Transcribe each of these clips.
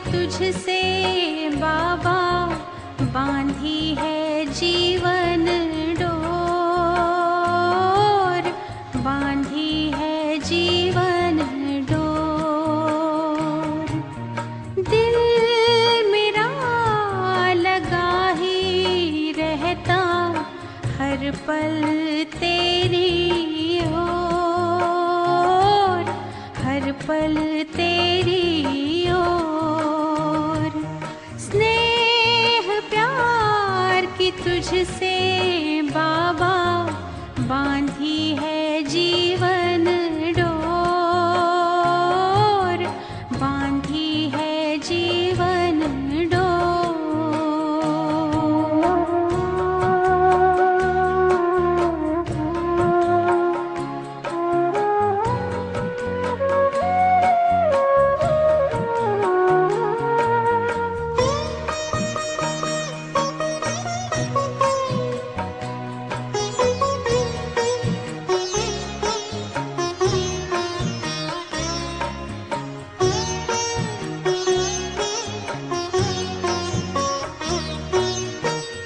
तुझसे बाबा बांधी है जीवन डोर, बांधी है जीवन डोर। दिल मेरा लगा ही रहता हर पल तेरी ओर, हर पल तेरी ओर। स्नेह प्यार की तुझसे बाबा बांधी है जीवन डोर, बांधी है जीवन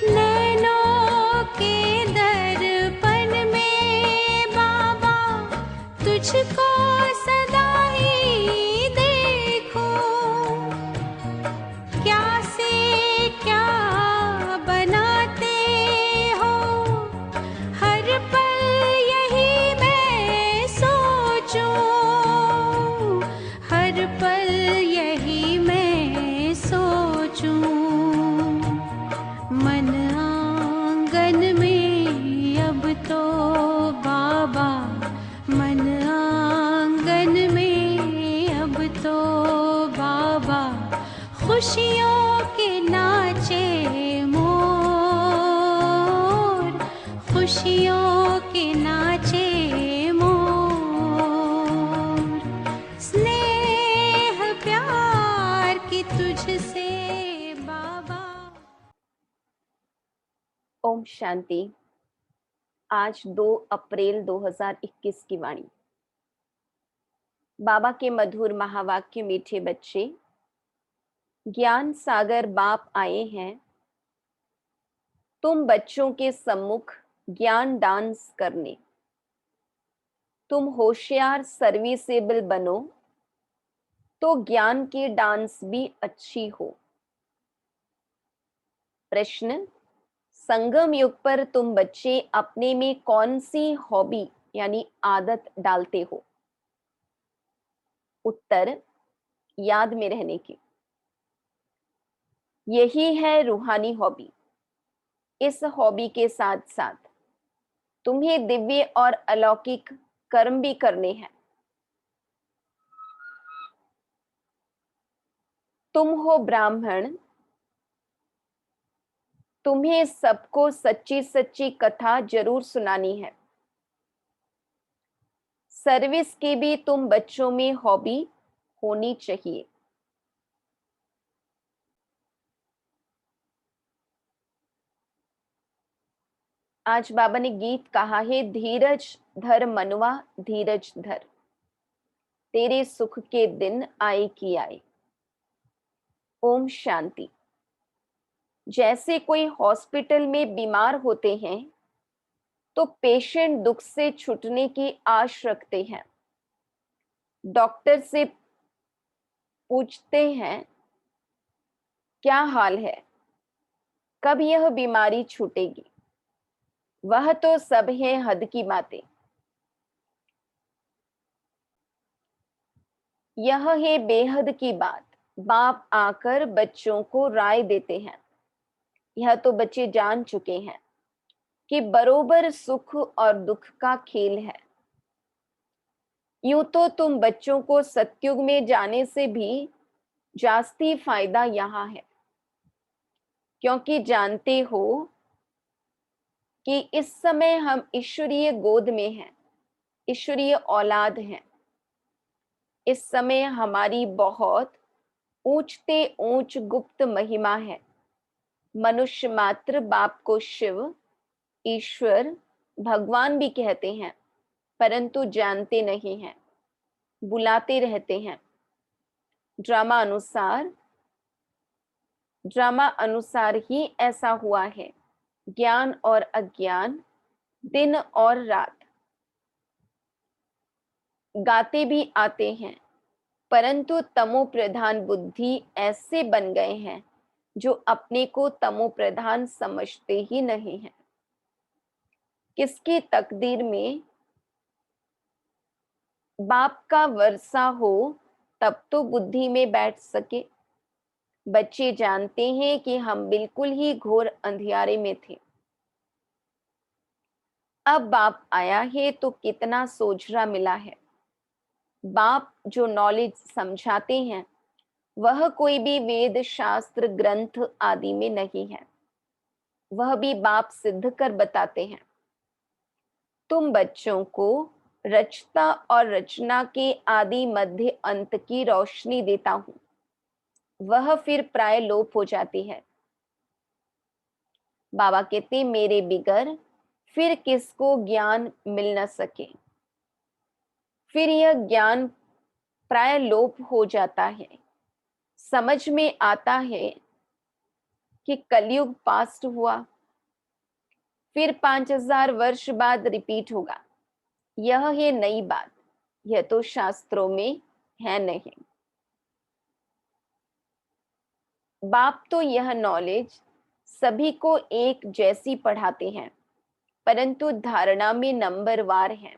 नैनों के दर्पण में बाबा तुझको सदा ही देखूं। क्या से क्या बनाते हो हर पल यही मैं सोचूं, हर पल यही मैं सोचूं। मन आंगन में अब तो बाबा, मन आंगन में अब तो बाबा खुशियों के नाचे मोर, खुशियों के नाचे मोर। स्नेह प्यार की तुझसे बाबा। ओम शांति। आज 2 अप्रैल 2021 की वाणी। बाबा के मधुर महावाक्य। मीठे बच्चे, ज्ञान सागर बाप आए हैं, तुम बच्चों के सम्मुख ज्ञान डांस करने। तुम होशियार सर्विसेबल बनो तो ज्ञान की डांस भी अच्छी हो। प्रश्न, संगम युग पर तुम बच्चे अपने में कौन सी हॉबी यानी आदत डालते हो? उत्तर, याद में रहने की। यही है रूहानी हॉबी। इस हॉबी के साथ साथ तुम्हें दिव्य और अलौकिक कर्म भी करने हैं। तुम हो ब्राह्मण, तुम्हें सबको सच्ची सच्ची कथा जरूर सुनानी है। सर्विस की भी तुम बच्चों में हॉबी होनी चाहिए। आज बाबा ने गीत कहा है, धीरज धर मनवा धीरज धर, तेरे सुख के दिन आए कि आए। ओम शांति। जैसे कोई हॉस्पिटल में बीमार होते हैं तो पेशेंट दुख से छूटने की आश रखते हैं। डॉक्टर से पूछते हैं क्या हाल है, कब यह बीमारी छूटेगी। वह तो सब है हद की बातें। यह है बेहद की बात। बाप आकर बच्चों को राय देते हैं। यह तो बच्चे जान चुके हैं कि बरोबर सुख और दुख का खेल है। यूं तो तुम बच्चों को सतयुग में जाने से भी जास्ती फायदा यहां है, क्योंकि जानते हो कि इस समय हम ईश्वरीय गोद में हैं, ईश्वरीय औलाद हैं। इस समय हमारी बहुत ऊंचते ऊंच गुप्त महिमा है। मनुष्य मात्र बाप को शिव, ईश्वर, भगवान भी कहते हैं, परंतु जानते नहीं हैं, बुलाते रहते हैं। ड्रामा अनुसार ड्रामा अनुसार ही ऐसा हुआ है। ज्ञान और अज्ञान, दिन और रात, गाते भी आते हैं, परंतु तमो प्रधान बुद्धि ऐसे बन गए हैं जो अपने को तमो प्रधान समझते ही नहीं हैं। किसकी तकदीर में बाप का वर्षा हो तब तो बुद्धि में बैठ सके। बच्चे जानते हैं कि हम बिल्कुल ही घोर अंधियारे में थे, अब बाप आया है तो कितना सोझरा मिला है। बाप जो नॉलेज समझाते हैं वह कोई भी वेद शास्त्र ग्रंथ आदि में नहीं है, वह भी बाप सिद्ध कर बताते हैं। तुम बच्चों को रचता और रचना के आदि मध्य अंत की रोशनी देता हूं, वह फिर प्राय लोप हो जाती है। बाबा कहते मेरे बिगर फिर किसको ज्ञान मिल न सके, फिर यह ज्ञान प्राय लोप हो जाता है। समझ में आता है कि कलयुग पास्ट हुआ, फिर 5000 वर्ष बाद रिपीट होगा। यह है नई बात, यह तो शास्त्रों में है नहीं। बाप तो यह नॉलेज सभी को एक जैसी पढ़ाते हैं, परंतु धारणा में नंबरवार हैं।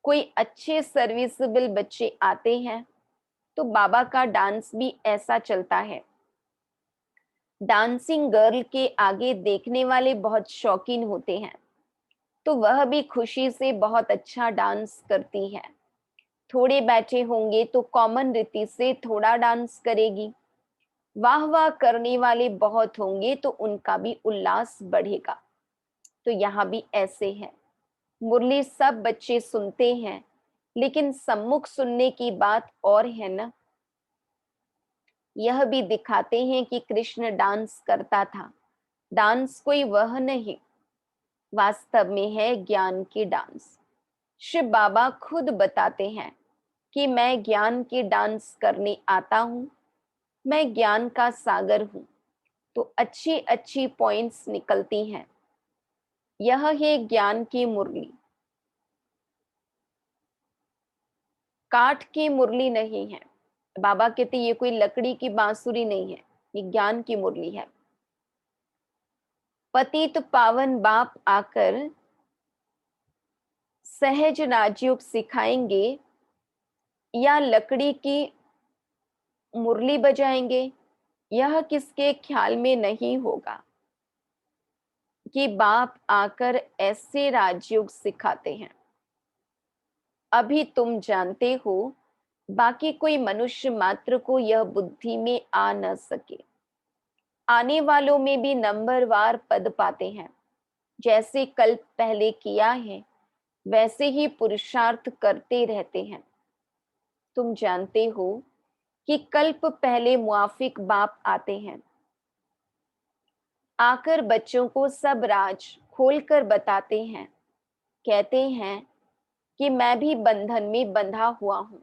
कोई अच्छे सर्विसेबल बच्चे आते हैं तो बाबा का डांस भी ऐसा चलता है। डांसिंग गर्ल के आगे देखने वाले बहुत शौकीन होते हैं, तो वह भी खुशी से बहुत अच्छा डांस करती है। थोड़े बैठे होंगे तो कॉमन रीति से थोड़ा डांस करेगी। वाह वाह करने वाले बहुत होंगे तो उनका भी उल्लास बढ़ेगा। तो यहाँ भी ऐसे है, मुरली सब बच्चे सुनते हैं, लेकिन सम्मुख सुनने की बात और है ना। यह भी दिखाते हैं कि कृष्ण डांस करता था। डांस कोई वह नहीं, वास्तव में है ज्ञान की डांस। शिव बाबा खुद बताते हैं कि मैं ज्ञान की डांस करने आता हूं, मैं ज्ञान का सागर हूं। तो अच्छी अच्छी पॉइंट्स निकलती हैं। यह है ज्ञान की मुरली, काठ की मुरली नहीं है। बाबा कहते ये कोई लकड़ी की बांसुरी नहीं है, ये ज्ञान की मुरली है। पतित पावन बाप आकर सहज राजयोग सिखाएंगे या लकड़ी की मुरली बजाएंगे, यह किसके ख्याल में नहीं होगा कि बाप आकर ऐसे राजयोग सिखाते हैं। अभी तुम जानते हो, बाकी कोई मनुष्य मात्र को यह बुद्धि में आ न सके। आने वालों में भी नंबरवार पद पाते हैं। जैसे कल्प पहले किया है वैसे ही पुरुषार्थ करते रहते हैं। तुम जानते हो कि कल्प पहले मुआफिक बाप आते हैं, आकर बच्चों को सब राज खोलकर बताते हैं। कहते हैं कि मैं भी बंधन में बंधा हुआ हूं।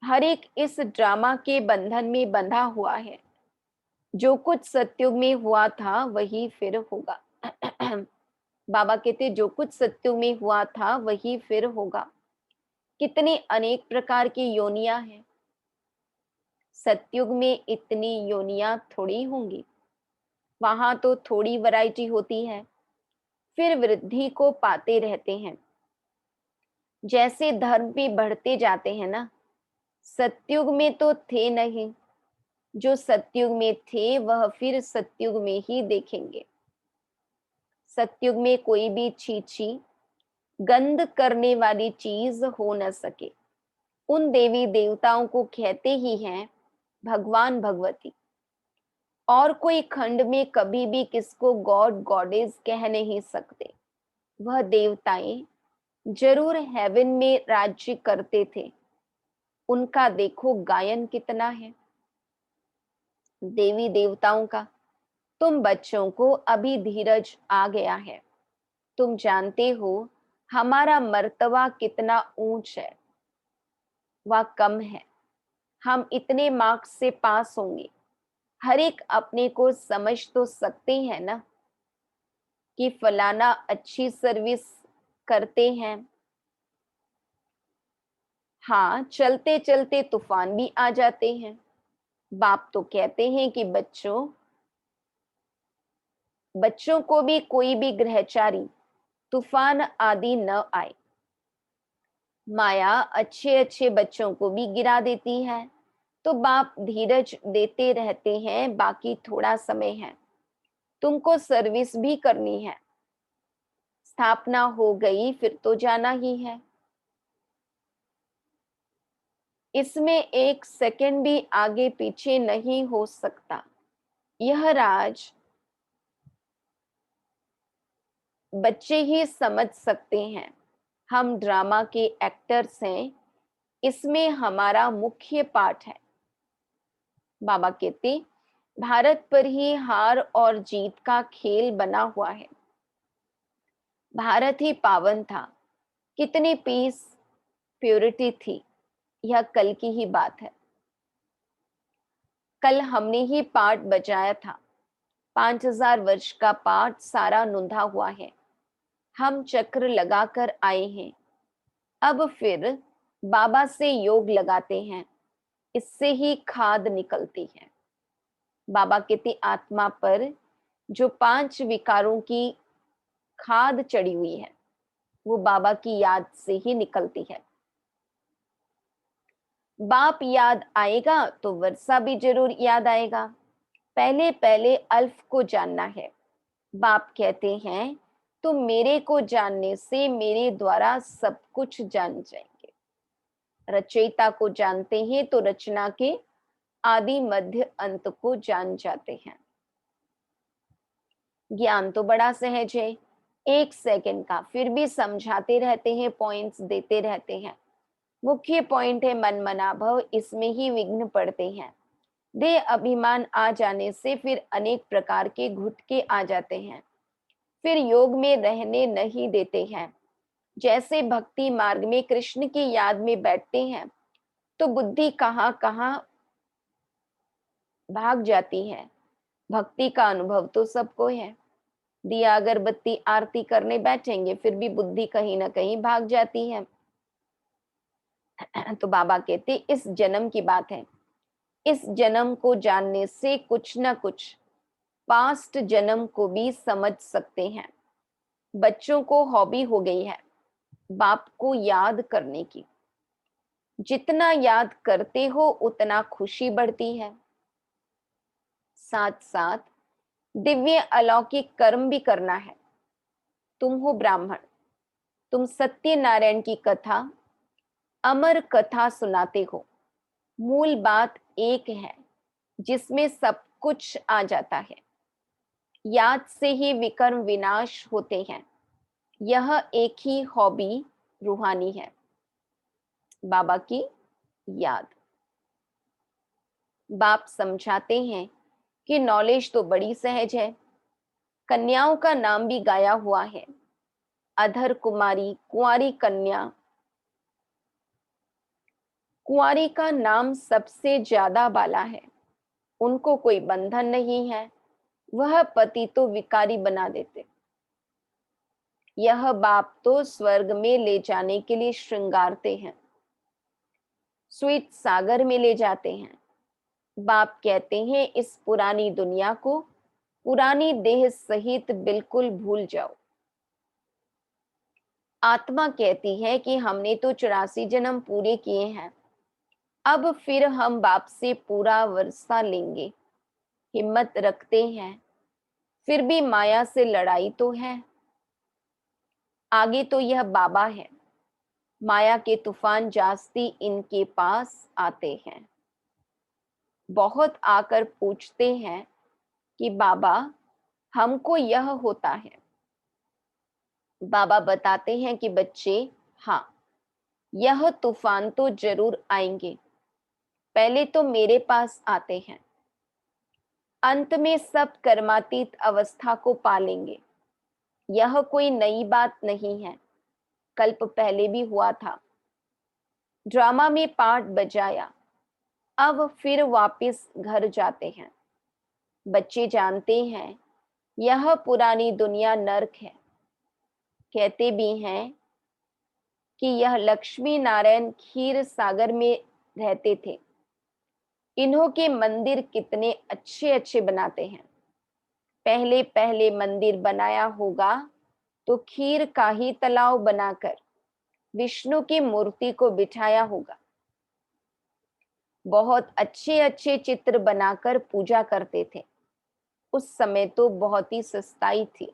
हर एक इस ड्रामा के बंधन में बंधा हुआ है। जो कुछ सत्युग में हुआ था वही फिर होगा। बाबा कहते जो कुछ सत्युग में हुआ था वही फिर होगा। कितने अनेक प्रकार की योनियां हैं। सत्युग में इतनी योनियां थोड़ी होंगी, वहां तो थोड़ी वैरायटी होती है, फिर वृद्धि को पाते रहते हैं। जैसे धर्म भी बढ़ते जाते हैं ना। सत्युग में तो थे नहीं, जो सत्युग में थे वह फिर सत्युग में ही देखेंगे। सत्युग में कोई भी छीछी गंध करने वाली चीज हो न सके। उन देवी देवताओं को कहते ही हैं भगवान भगवती, और कोई खंड में कभी भी किसको गॉड गॉडेस कह नहीं सकते। वह देवताएं जरूर हेवन में राज्य करते थे, उनका देखो गायन कितना है देवी देवताओं का। तुम बच्चों को अभी धीरज आ गया है। तुम जानते हो हमारा मर्तबा कितना ऊंच है, वह कम है। हम इतने मार्क्स से पास होंगे। हर एक अपने को समझ तो सकते हैं ना कि फलाना अच्छी सर्विस करते हैं। हाँ, चलते चलते तूफान भी आ जाते हैं। बाप तो कहते हैं कि बच्चों को भी कोई भी ग्रहचारी तूफान आदि न आए। माया अच्छे अच्छे बच्चों को भी गिरा देती है, तो बाप धीरज देते रहते हैं, बाकी थोड़ा समय है, तुमको सर्विस भी करनी है। स्थापना हो गई फिर तो जाना ही है। इसमें एक सेकंड भी आगे पीछे नहीं हो सकता। यह राज बच्चे ही समझ सकते हैं। हम ड्रामा के एक्टर्स हैं, इसमें हमारा मुख्य पार्ट है। बाबा कहते, भारत पर ही हार और जीत का खेल बना हुआ है। भारत ही पावन था, कितनी पीस प्योरिटी थी, यह कल की ही बात है। कल हमने ही पाठ बजाया था। 5000 वर्ष का पाठ सारा नुंधा हुआ है। हम चक्र लगाकर आए हैं, अब फिर बाबा से योग लगाते हैं, इससे ही खाद निकलती है। बाबा कहते, आत्मा पर जो 5 विकारों की खाद चढ़ी हुई है, वो बाबा की याद से ही निकलती है। बाप याद आएगा तो वर्षा भी जरूर याद आएगा। पहले पहले अल्फ को जानना है। बाप कहते हैं, तुम मेरे को जानने से मेरे द्वारा सब कुछ जान जाएंगे। रचयिता को जानते हैं तो रचना के आदि मध्य अंत को जान जाते हैं। ज्ञान तो बड़ा सहज है, 1 सेकंड का, फिर भी समझाते रहते हैं, पॉइंट्स देते रहते हैं। मुख्य पॉइंट है मन मनाभव, इसमें ही विघ्न पड़ते हैं। देह अभिमान आ जाने से फिर अनेक प्रकार के घुटके आ जाते हैं, फिर योग में रहने नहीं देते हैं। जैसे भक्ति मार्ग में कृष्ण की याद में बैठते हैं तो बुद्धि कहाँ कहाँ भाग जाती है। भक्ति का अनुभव तो सबको है। दिया अगरबत्ती आरती करने बैठेंगे फिर भी बुद्धि कहीं ना कहीं भाग जाती है। तो बाबा कहते, इस जन्म की बात है। इस जन्म को जानने से कुछ ना कुछ पास्ट जन्म को भी समझ सकते हैं। बच्चों को हॉबी हो गई है बाप को याद करने की। जितना याद करते हो उतना खुशी बढ़ती है। साथ साथ दिव्य अलौकिक कर्म भी करना है। तुम हो ब्राह्मण, तुम सत्यनारायण की कथा, अमर कथा सुनाते हो। मूल बात एक है जिसमें सब कुछ आ जाता है। याद से ही विकर्म विनाश होते हैं। यह एक ही हॉबी रूहानी है, बाबा की याद। बाप समझाते हैं कि नॉलेज तो बड़ी सहज है। कन्याओं का नाम भी गाया हुआ है, अधर कुमारी, कुंवारी कन्या। कुंवारी का नाम सबसे ज्यादा बाला है। उनको कोई बंधन नहीं है, वह पति तो विकारी बना देते। यह बाप तो स्वर्ग में ले जाने के लिए श्रृंगारते हैं, स्वीट सागर में ले जाते हैं। बाप कहते हैं, इस पुरानी दुनिया को पुरानी देह सहित बिल्कुल भूल जाओ। आत्मा कहती है कि हमने तो 84 जन्म पूरे किए हैं, अब फिर हम बाप से पूरा वर्षा लेंगे। हिम्मत रखते हैं, फिर भी माया से लड़ाई तो है। आगे तो यह बाबा है, माया के तूफान जास्ती इनके पास आते हैं। बहुत आकर पूछते हैं कि बाबा हमको यह होता है। बाबा बताते हैं कि बच्चे, हाँ, यह तूफान तो जरूर आएंगे। पहले तो मेरे पास आते हैं, अंत में सब कर्मातीत अवस्था को पालेंगे। यह कोई नई बात नहीं है, कल्प पहले भी हुआ था। ड्रामा में पार्ट बजाया, अब फिर वापस घर जाते हैं। बच्चे जानते हैं यह पुरानी दुनिया नर्क है। कहते भी हैं कि यह लक्ष्मी नारायण क्षीर सागर में रहते थे। इन्हों के मंदिर कितने अच्छे अच्छे बनाते हैं। पहले पहले मंदिर बनाया होगा तो खीर का ही तालाब बनाकर विष्णु की मूर्ति को बिठाया होगा। बहुत अच्छे अच्छे चित्र बनाकर पूजा करते थे। उस समय तो बहुत ही सस्ताई थी।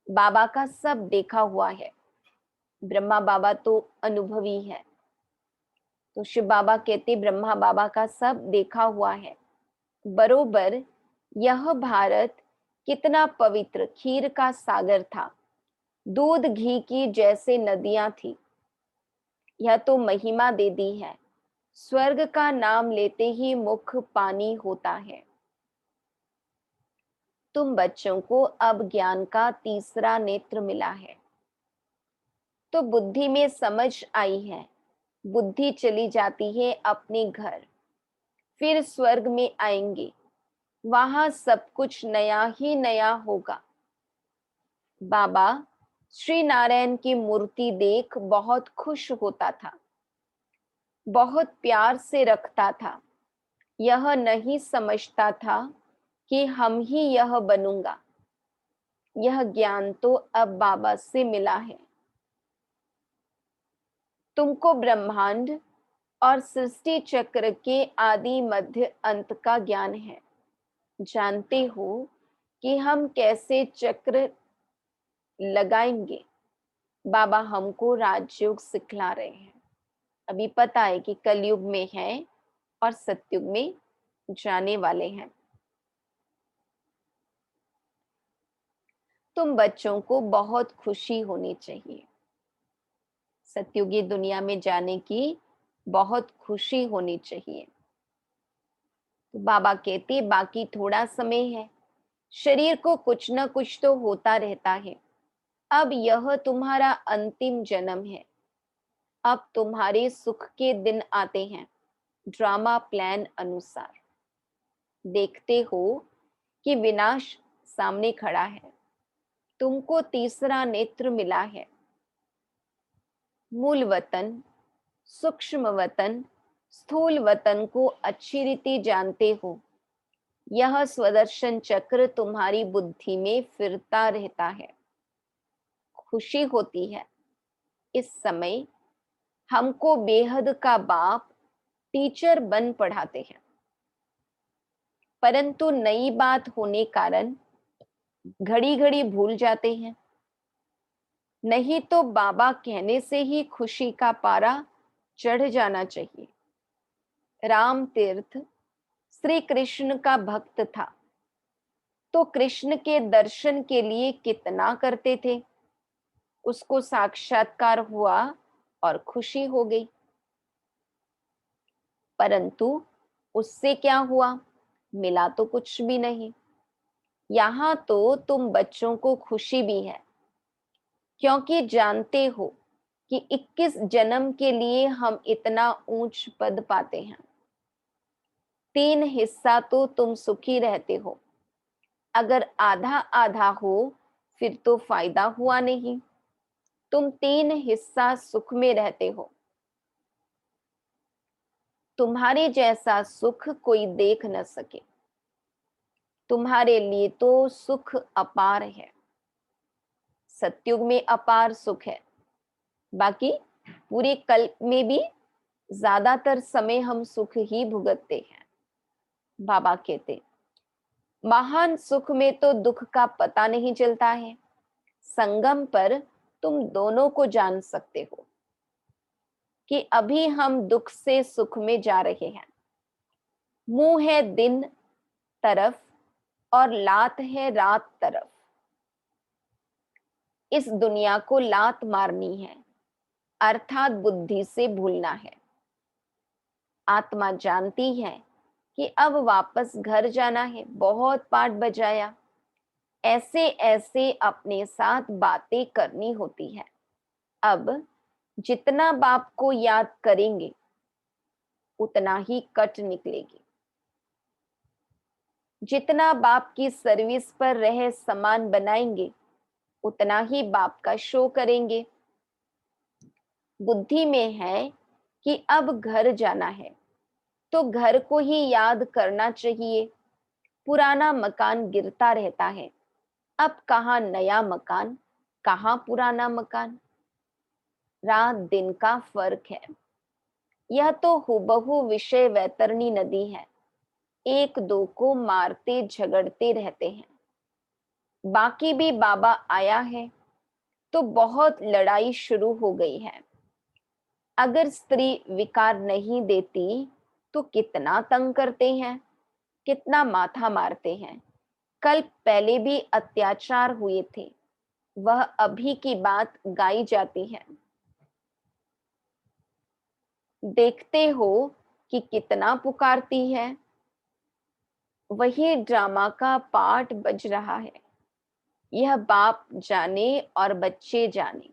बाबा का सब देखा हुआ है। ब्रह्मा बाबा तो अनुभवी है, तो शिव बाबा कहते ब्रह्मा बाबा का सब देखा हुआ है। बरोबर यह भारत कितना पवित्र खीर का सागर था। दूध घी की जैसे नदियां थी। यह तो महिमा दे दी है। स्वर्ग का नाम लेते ही मुख पानी होता है। तुम बच्चों को अब ज्ञान का तीसरा नेत्र मिला है, तो बुद्धि में समझ आई है। बुद्धि चली जाती है अपने घर, फिर स्वर्ग में आएंगे। वहां सब कुछ नया ही नया होगा। बाबा श्री नारायण की मूर्ति देख बहुत खुश होता था, बहुत प्यार से रखता था। यह नहीं समझता था कि हम ही यह बनूंगा। यह ज्ञान तो अब बाबा से मिला है। तुमको ब्रह्मांड और सृष्टि चक्र के आदि मध्य अंत का ज्ञान है। जानते हो कि हम कैसे चक्र लगाएंगे। बाबा हमको राजयोग सिखला रहे हैं। अभी पता है कि कलयुग में है और सतयुग में जाने वाले हैं। तुम बच्चों को बहुत खुशी होनी चाहिए। सतयुगी दुनिया में जाने की बहुत खुशी होनी चाहिए। तो बाबा कहते बाकी थोड़ा समय है। शरीर को कुछ न कुछ तो होता रहता है। अब यह तुम्हारा अंतिम जन्म है। अब तुम्हारे सुख के दिन आते हैं। ड्रामा प्लान अनुसार देखते हो कि विनाश सामने खड़ा है। तुमको तीसरा नेत्र मिला है। मूल वतन, सूक्ष्म वतन, स्थूल वतन को अच्छी रीति जानते हो। यह स्वदर्शन चक्र तुम्हारी बुद्धि में फिरता रहता है। खुशी होती है। इस समय हमको बेहद का बाप टीचर बन पढ़ाते हैं, परंतु नई बात होने कारण घड़ी घड़ी भूल जाते हैं। नहीं तो बाबा कहने से ही खुशी का पारा चढ़ जाना चाहिए। राम तीर्थ श्री कृष्ण का भक्त था, तो कृष्ण के दर्शन के लिए कितना करते थे। उसको साक्षात्कार हुआ और खुशी हो गई, परंतु उससे क्या हुआ, मिला तो कुछ भी नहीं। यहां तो तुम बच्चों को खुशी भी है, क्योंकि जानते हो कि 21 जन्म के लिए हम इतना ऊंच पद पाते हैं। 3 हिस्सा तो तुम सुखी रहते हो। अगर आधा आधा हो फिर तो फायदा हुआ नहीं। तुम 3 हिस्सा सुख में रहते हो। तुम्हारे जैसा सुख कोई देख न सके। तुम्हारे लिए तो सुख अपार है। सतयुग में अपार सुख है। बाकी पूरे कल्प में भी ज्यादातर समय हम सुख ही भुगतते हैं। बाबा कहते महान सुख में तो दुख का पता नहीं चलता है। संगम पर तुम दोनों को जान सकते हो कि अभी हम दुख से सुख में जा रहे हैं। मुंह है दिन तरफ और लात है रात तरफ। इस दुनिया को लात मारनी है, अर्थात बुद्धि से भूलना है। आत्मा जानती है कि अब वापस घर जाना है। बहुत पाठ बजाया, ऐसे ऐसे अपने साथ बातें करनी होती है। अब जितना बाप को याद करेंगे उतना ही कट निकलेगी। जितना बाप की सर्विस पर रह समान बनाएंगे, उतना ही बाप का शो करेंगे। बुद्धि में है कि अब घर जाना है, तो घर को ही याद करना चाहिए। पुराना मकान गिरता रहता है, अब कहाँ नया मकान, कहाँ पुराना मकान। रात दिन का फर्क है। यह तो हुबहू विषय वैतरणी नदी है, एक दो को मारते झगड़ते रहते हैं। बाकी भी बाबा आया है तो बहुत लड़ाई शुरू हो गई है। अगर स्त्री विकार नहीं देती तो कितना तंग करते हैं, कितना माथा मारते हैं। कल पहले भी अत्याचार हुए थे, वह अभी की बात गाई जाती है। देखते हो कि कितना पुकारती है। वही ड्रामा का पार्ट बज रहा है। यह बाप जाने और बच्चे जाने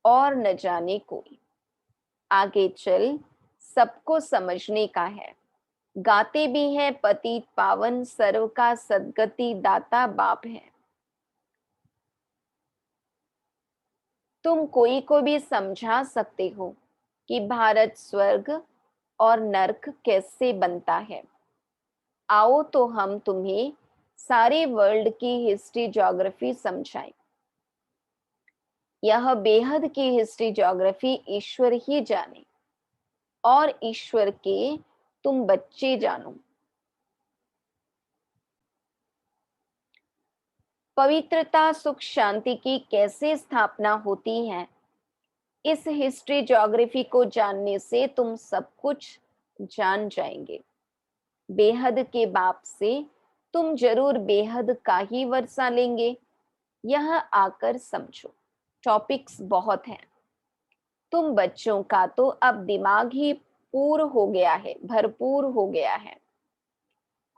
और न जाने कोई। आगे चल सबको समझने का है। गाते भी हैं पतित पावन सर्व का सद्गति दाता बाप है। तुम कोई को भी समझा सकते हो कि भारत स्वर्ग और नर्क कैसे बनता है। आओ तो हम तुम्हें सारे वर्ल्ड की हिस्ट्री ज्योग्राफी समझाएं। यह बेहद की हिस्ट्री ज्योग्राफी ईश्वर ही जाने और ईश्वर के तुम बच्चे जानो। पवित्रता सुख शांति की कैसे स्थापना होती है, इस हिस्ट्री ज्योग्राफी को जानने से तुम सब कुछ जान जाएंगे। बेहद के बाप से तुम जरूर बेहद का ही वर्षा लेंगे। यह आकर समझो। टॉपिक्स बहुत हैं। तुम बच्चों का तो अब दिमाग ही पूर्ण हो गया है, भरपूर हो गया है।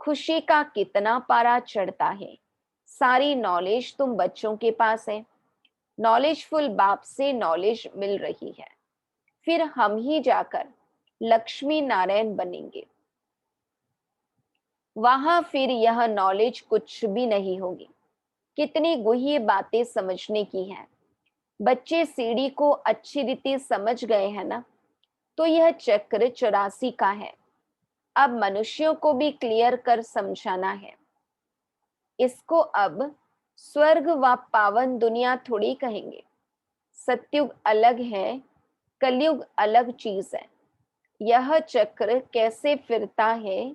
खुशी का कितना पारा चढ़ता है। सारी नॉलेज तुम बच्चों के पास है। नॉलेजफुल बाप से नॉलेज मिल रही है। फिर हम ही जाकर लक्ष्मी नारायण बनेंगे। वहां फिर यह नॉलेज कुछ भी नहीं होगी। कितनी गुह्य बातें समझने की हैं। बच्चे सीढ़ी को अच्छी रीति समझ गए हैं ना। तो यह चक्र 84 का है। अब मनुष्यों को भी क्लियर कर समझाना है। इसको अब स्वर्ग व पावन दुनिया थोड़ी कहेंगे। सतयुग अलग है, कलयुग अलग चीज है। यह चक्र कैसे फिरता है,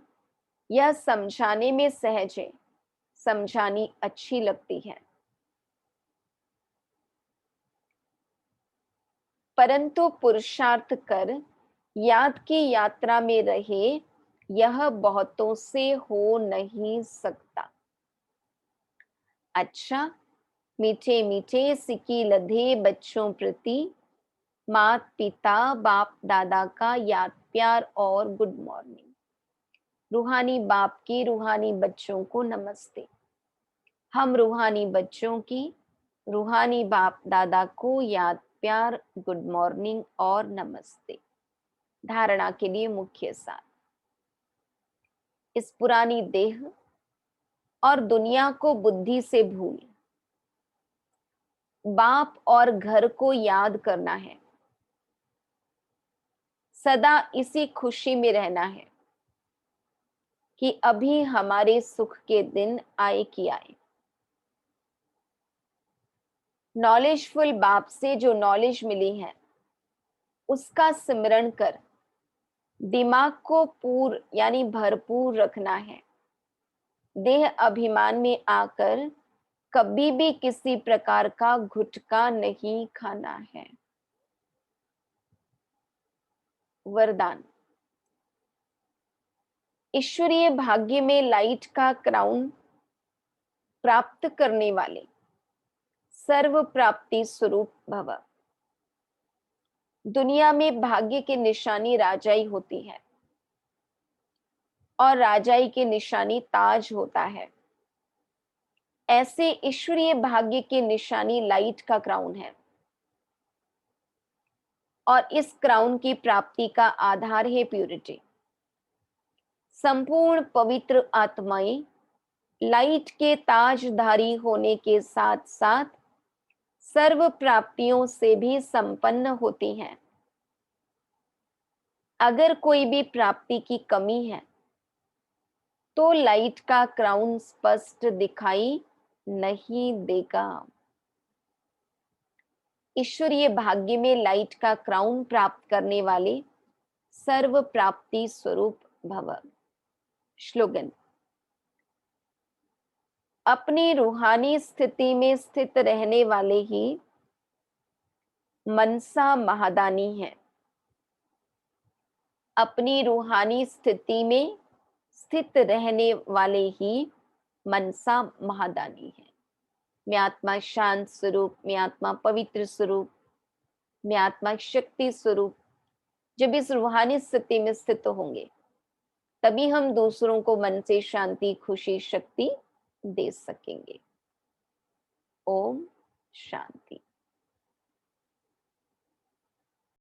यह समझाने में सहज है, समझानी अच्छी लगती है। परंतु पुरुषार्थ कर याद की यात्रा में रहे, यह बहुतों से हो नहीं सकता। अच्छा, मीठे मीठे सिक्की लधे बच्चों प्रति मात पिता बाप दादा का याद प्यार और गुड मॉर्निंग। रूहानी बाप की रूहानी बच्चों को नमस्ते। हम रूहानी बच्चों की रूहानी बाप दादा को याद प्यार गुड मॉर्निंग और नमस्ते। धारणा के लिए मुख्य सार। इस पुरानी देह और दुनिया को बुद्धि से भूल बाप और घर को याद करना है। सदा इसी खुशी में रहना है कि अभी हमारे सुख के दिन आए कि आए। नॉलेजफुल बाप से जो नॉलेज मिली है उसका सिमरण कर दिमाग को पूर्ण यानी भरपूर रखना है। देह अभिमान में आकर कभी भी किसी प्रकार का गुटखा नहीं खाना है। वरदान। ईश्वरीय भाग्य में लाइट का क्राउन प्राप्त करने वाले सर्व प्राप्ति स्वरूप भव। दुनिया में भाग्य की निशानी राजाई होती है और राजाई की निशानी ताज होता है। ऐसे ईश्वरीय भाग्य की निशानी लाइट का क्राउन है और इस क्राउन की प्राप्ति का आधार है प्यूरिटी। संपूर्ण पवित्र आत्माएं लाइट के ताजधारी होने के साथ साथ सर्व प्राप्तियों से भी संपन्न होती हैं। अगर कोई भी प्राप्ति की कमी है तो लाइट का क्राउन स्पष्ट दिखाई नहीं देगा। ईश्वरीय भाग्य में लाइट का क्राउन प्राप्त करने वाले सर्व प्राप्ति स्वरूप भव। श्लोगन। अपनी रूहानी स्थिति में स्थित रहने वाले ही मनसा महादानी है। अपनी रूहानी स्थिति में स्थित रहने वाले ही मनसा महादानी है। मैं आत्मा शांत स्वरूप, मैं आत्मा पवित्र स्वरूप, मैं आत्मा शक्ति स्वरूप जब इस रूहानी स्थिति में स्थित होंगे तभी हम दूसरों को मन से शांति, खुशी, शक्ति दे सकेंगे। ओम शांति।